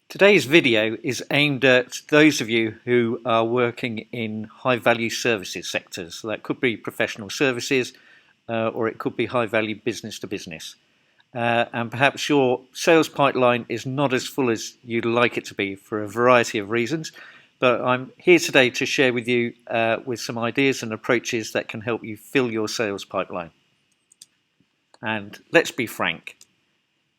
Today's video is aimed at those of you who are working in high-value services sectors. So that could be professional services or it could be high-value business-to-business. And perhaps your sales pipeline is not as full as you'd like it to be for a variety of reasons. But I'm here today to share with you with some ideas and approaches that can help you fill your sales pipeline. And let's be frank.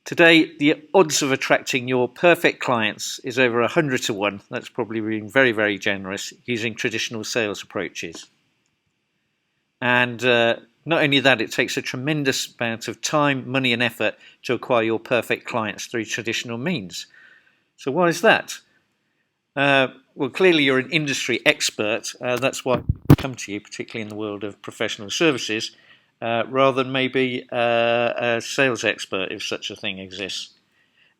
Today, the odds of attracting your perfect clients is over 100 to 1. That's probably being very, very generous using traditional sales approaches. And not only that, it takes a tremendous amount of time, money and effort to acquire your perfect clients through traditional means. So why is that? Well, clearly you're an industry expert. That's why I come to you, particularly in the world of professional services. Rather than maybe a sales expert, if such a thing exists.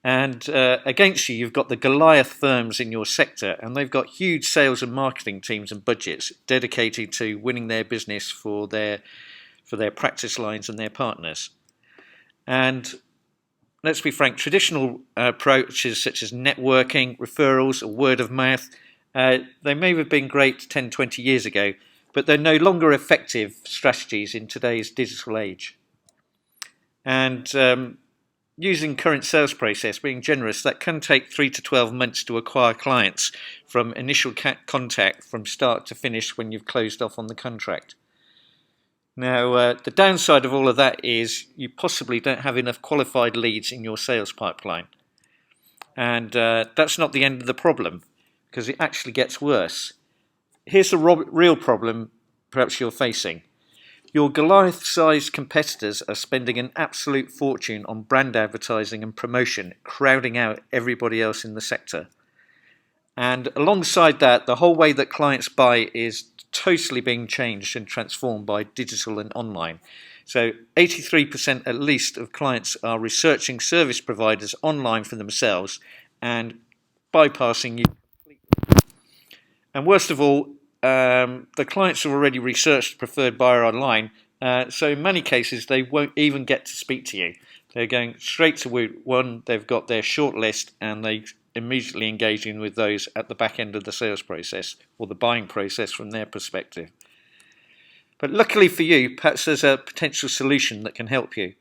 And against you, you've got the Goliath firms in your sector, and they've got huge sales and marketing teams and budgets dedicated to winning their business for their practice lines and their partners. And let's be frank, traditional approaches such as networking, referrals, or word of mouth, they may have been great 10, 20 years ago, but they're no longer effective strategies in today's digital age. And using current sales process, being generous, that can take 3 to 12 months to acquire clients from initial contact from start to finish when you've closed off on the contract. Now, the downside of all of that is you possibly don't have enough qualified leads in your sales pipeline. And that's not the end of the problem, because it actually gets worse. Here's the real problem perhaps you're facing. Your Goliath-sized competitors are spending an absolute fortune on brand advertising and promotion, crowding out everybody else in the sector. And alongside that, the whole way that clients buy is totally being changed and transformed by digital and online. So 83% at least of clients are researching service providers online for themselves and bypassing you completely. And worst of all, the clients have already researched preferred buyer online, so in many cases they won't even get to speak to you. They're going straight to one, they've got their short list and they immediately engaging with those at the back end of the sales process or the buying process from their perspective. But luckily for you, perhaps there's a potential solution that can help you.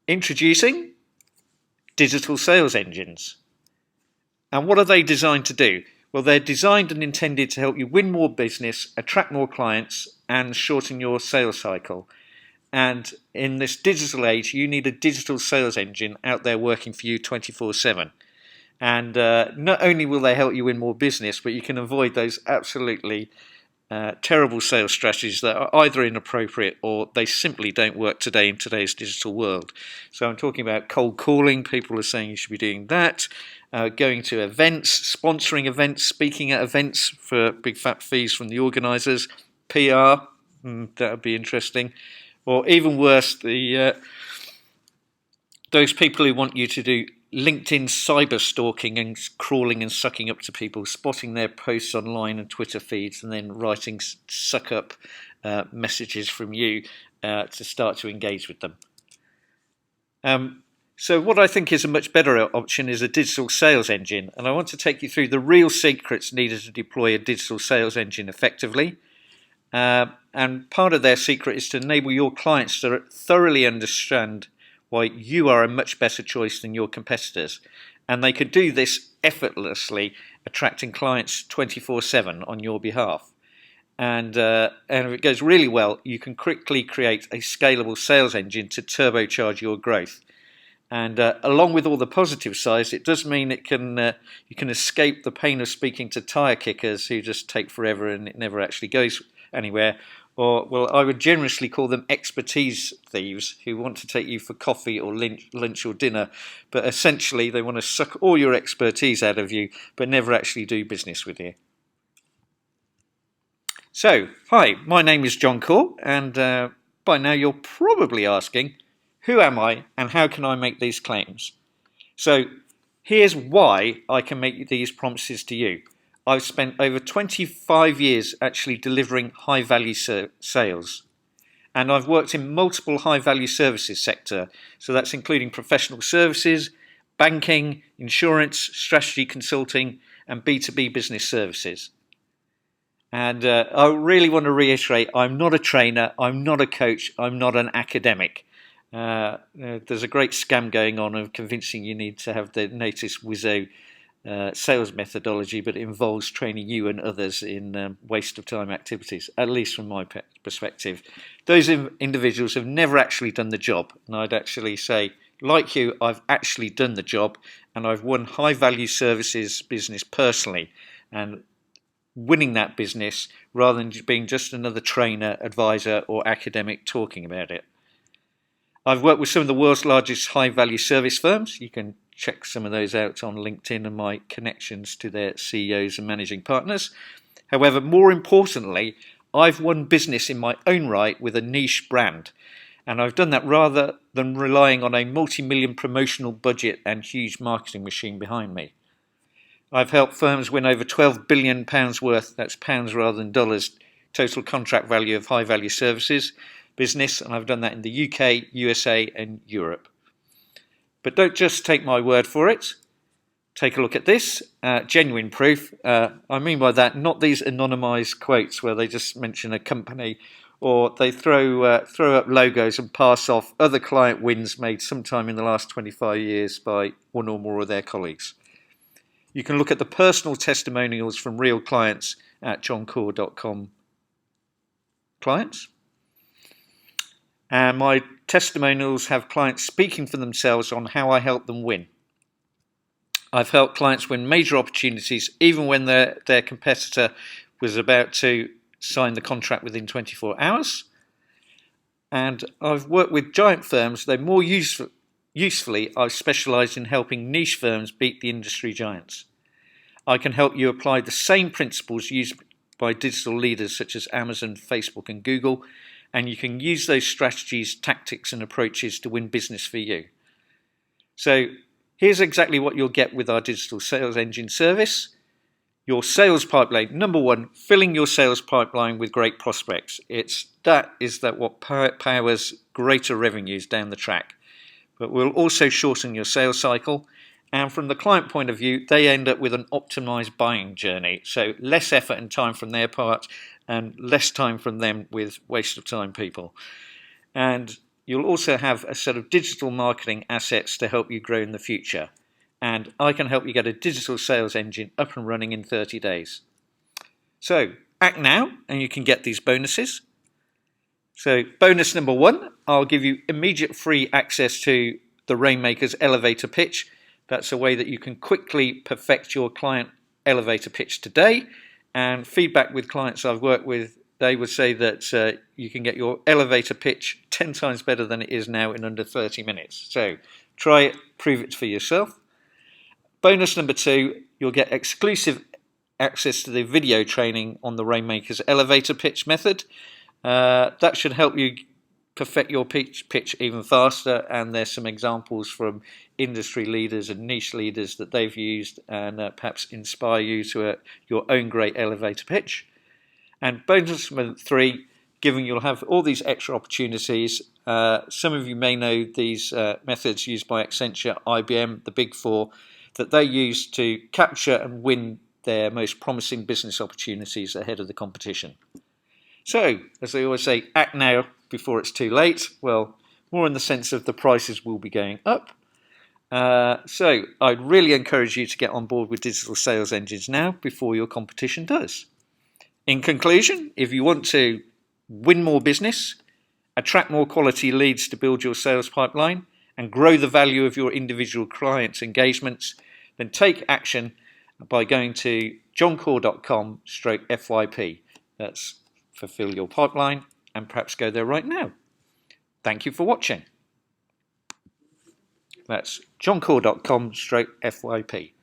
Introducing digital sales engines. And what are they designed to do? Well, they're designed and intended to help you win more business, attract more clients, and shorten your sales cycle. And in this digital age, you need a digital sales engine out there working for you 24/7. And not only will they help you win more business, but you can avoid those absolutely terrible sales strategies that are either inappropriate or they simply don't work today in today's digital world. So I'm talking about cold calling. People are saying you should be doing that. Going to events, sponsoring events, speaking at events for big fat fees from the organisers, PR, that would be interesting. Or even worse, those people who want you to do LinkedIn cyber stalking and crawling and sucking up to people, spotting their posts online and Twitter feeds and then writing suck up messages from you to start to engage with them. So what I think is a much better option is a digital sales engine, and I want to take you through the real secrets needed to deploy a digital sales engine effectively. And part of their secret is to enable your clients to thoroughly understand why you are a much better choice than your competitors. And they could do this effortlessly, attracting clients 24/7 on your behalf. And if it goes really well, you can quickly create a scalable sales engine to turbocharge your growth. And along with all the positive sides, it does mean you can escape the pain of speaking to tire kickers who just take forever and it never actually goes anywhere. Or, well, I would generously call them expertise thieves who want to take you for coffee or lunch or dinner, but essentially they want to suck all your expertise out of you, but never actually do business with you. So, hi, my name is John Core, and by now you're probably asking, who am I and how can I make these claims? So, here's why I can make these promises to you. I've spent over 25 years actually delivering high-value sales. And I've worked in multiple high-value services sector. So that's including professional services, banking, insurance, strategy consulting, and B2B business services. And I really want to reiterate, I'm not a trainer, I'm not a coach, I'm not an academic. There's a great scam going on of convincing you need to have the latest Wizzo sales methodology, but it involves training you and others in waste of time activities, at least from my perspective. Those individuals have never actually done the job, and I'd actually say, like you, I've actually done the job, and I've won high value services business personally, and winning that business rather than being just another trainer, advisor, or academic talking about it. I've worked with some of the world's largest high value service firms. You can check some of those out on LinkedIn and my connections to their CEOs and managing partners. However, more importantly, I've won business in my own right with a niche brand. And I've done that rather than relying on a multi-million promotional budget and huge marketing machine behind me. I've helped firms win over £12 billion worth, that's pounds rather than dollars, total contract value of high value services business, and I've done that in the UK, USA and Europe. But don't just take my word for it. Take a look at this, genuine proof. I mean by that, not these anonymised quotes where they just mention a company or they throw up logos and pass off other client wins made sometime in the last 25 years by one or more of their colleagues. You can look at the personal testimonials from real clients at johncore.com clients. And my testimonials have clients speaking for themselves on how I help them win. I've helped clients win major opportunities even when their competitor was about to sign the contract within 24 hours. And I've worked with giant firms, though more usefully, I've specialised in helping niche firms beat the industry giants. I can help you apply the same principles used by digital leaders such as Amazon, Facebook and Google, and you can use those strategies, tactics and approaches to win business for you. So here's exactly what you'll get with our digital sales engine service. Your sales pipeline. Number one, filling your sales pipeline with great prospects. That is what powers greater revenues down the track. But we'll also shorten your sales cycle. And from the client point of view, they end up with an optimized buying journey. So less effort and time from their part and less time from them with waste of time people. And you'll also have a set of digital marketing assets to help you grow in the future. And I can help you get a digital sales engine up and running in 30 days. So act now and you can get these bonuses. So bonus number one, I'll give you immediate free access to the Rainmaker's elevator pitch. That's a way that you can quickly perfect your client elevator pitch today. And feedback with clients I've worked with, they would say that you can get your elevator pitch 10 times better than it is now in under 30 minutes. So try it, prove it for yourself. Bonus number two, you'll get exclusive access to the video training on the Rainmaker's elevator pitch method. That should help you perfect your pitch even faster, and there's some examples from industry leaders and niche leaders that they've used and perhaps inspire you to your own great elevator pitch. And bonus number three, given you'll have all these extra opportunities, some of you may know these methods used by Accenture, IBM, the Big Four, that they use to capture and win their most promising business opportunities ahead of the competition. So, as they always say, act now before it's too late. Well, more in the sense of the prices will be going up. So I'd really encourage you to get on board with digital sales engines now before your competition does. In conclusion, if you want to win more business, attract more quality leads to build your sales pipeline, and grow the value of your individual clients' engagements, then take action by going to johncore.com/FYP. That's fulfill your pipeline, and perhaps go there right now. Thank you for watching. That's johncore.com/FYP.